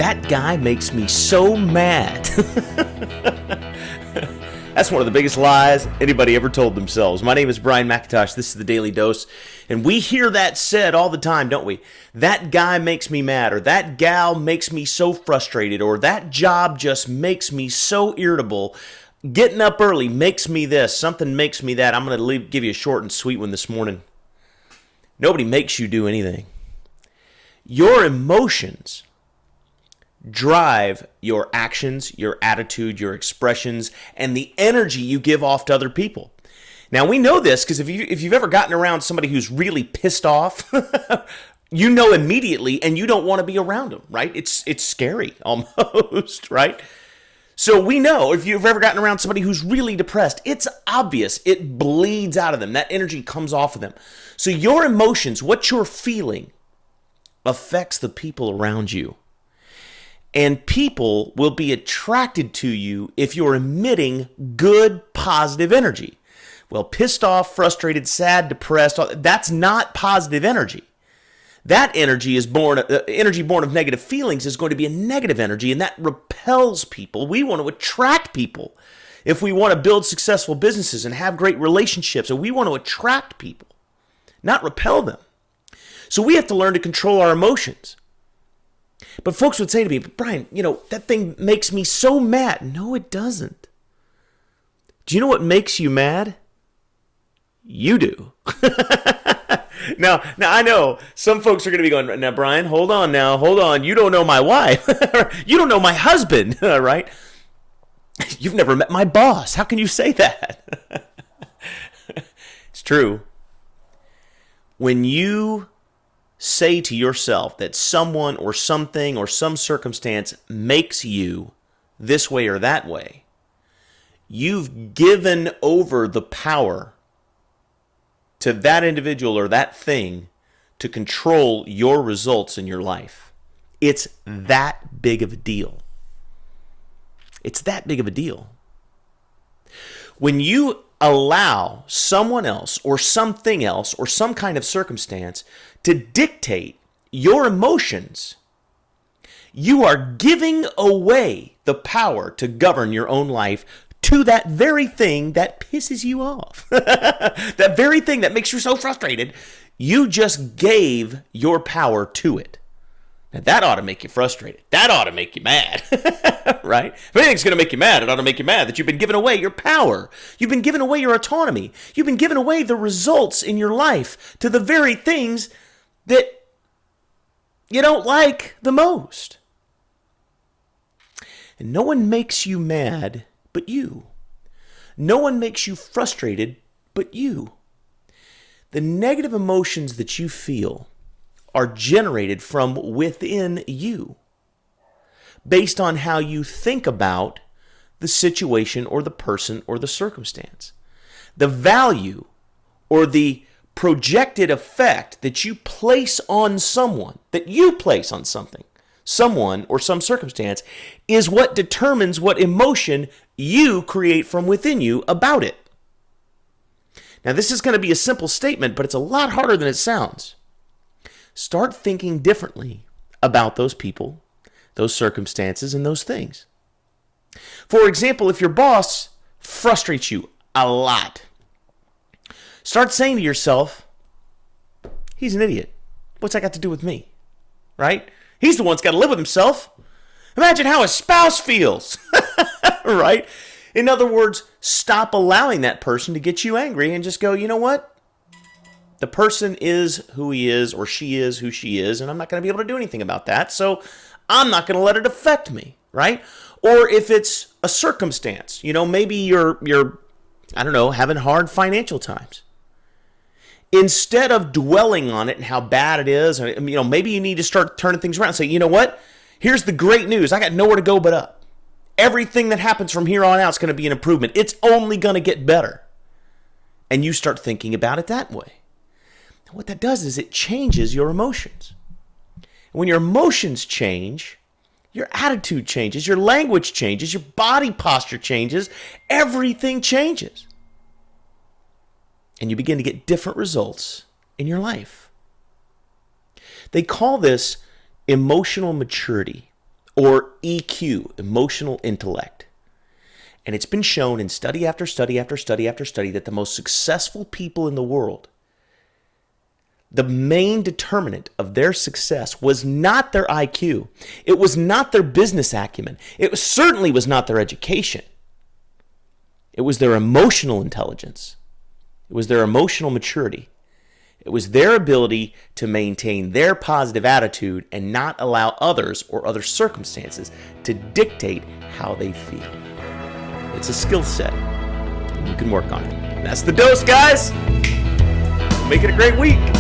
That guy makes me so mad. That's one of the biggest lies anybody ever told themselves. My name is Brian McIntosh. This is the Daily Dose. And we hear that said all the time, don't we? That guy makes me mad, or that gal makes me so frustrated, or that job just makes me so irritable. Getting up early makes me this. Something makes me that. I'm going to give you a short and sweet one this morning. Nobody makes you do anything. Your emotions drive your actions, your attitude, your expressions, and the energy you give off to other people. Now, we know this because if you've ever gotten around somebody who's really pissed off, you know immediately, and you don't want to be around them, right? It's scary almost, right? So we know if you've ever gotten around somebody who's really depressed, it's obvious. It bleeds out of them. That energy comes off of them. So your emotions, what you're feeling, affects the people around you. And people will be attracted to you if you're emitting good, positive energy. Well, pissed off, frustrated, sad, depressed, that's not positive energy. That energy is energy born of negative feelings is going to be a negative energy, and that repels people. We want to attract people. If we want to build successful businesses and have great relationships, so we want to attract people, not repel them. So we have to learn to control our emotions. But folks would say to me, Brian, that thing makes me so mad. No, it doesn't. Do you know what makes you mad? You do. Now, I know some folks are going to be going, now, Brian, hold on. You don't know my wife. You don't know my husband, right? You've never met my boss. How can you say that? It's true. When you say to yourself that someone or something or some circumstance makes you this way or that way, you've given over the power to that individual or that thing to control your results in your life. It's that big of a deal. It's that big of a deal. When you allow someone else or something else or some kind of circumstance to dictate your emotions, you are giving away the power to govern your own life to that very thing that pisses you off. That very thing that makes you so frustrated, you just gave your power to it. Now, that ought to make you frustrated. That ought to make you mad, right? If anything's going to make you mad, it ought to make you mad that you've been giving away your power. You've been giving away your autonomy. You've been giving away the results in your life to the very things that you don't like the most. And no one makes you mad but you. No one makes you frustrated but you. The negative emotions that you feel are generated from within you based on how you think about the situation or the person or the circumstance. The value or the projected effect that you place on someone, someone or some circumstance, is what determines what emotion you create from within you about it. Now, this is going to be a simple statement, but it's a lot harder than it sounds. Start thinking differently about those people, those circumstances, and those things. For example, if your boss frustrates you a lot, start saying to yourself, he's an idiot. What's that got to do with me? Right? He's the one that's got to live with himself. Imagine how his spouse feels. Right? In other words, stop allowing that person to get you angry and just go, you know what? The person is who he is, or she is who she is, and I'm not going to be able to do anything about that, so I'm not going to let it affect me, right? Or if it's a circumstance, maybe you're having hard financial times. Instead of dwelling on it and how bad it is, maybe you need to start turning things around and say, you know what? Here's the great news. I got nowhere to go but up. Everything that happens from here on out is going to be an improvement. It's only going to get better. And you start thinking about it that way. And what that does is it changes your emotions. When your emotions change, your attitude changes, your language changes, your body posture changes, everything changes. And you begin to get different results in your life. They call this emotional maturity or EQ, emotional intellect. And it's been shown in study after study after study after study that the most successful people in the world, the main determinant of their success was not their IQ. It was not their business acumen. It certainly was not their education. It was their emotional intelligence. It was their emotional maturity. It was their ability to maintain their positive attitude and not allow others or other circumstances to dictate how they feel. It's a skill set, and you can work on it. That's the dose, guys. Make it a great week.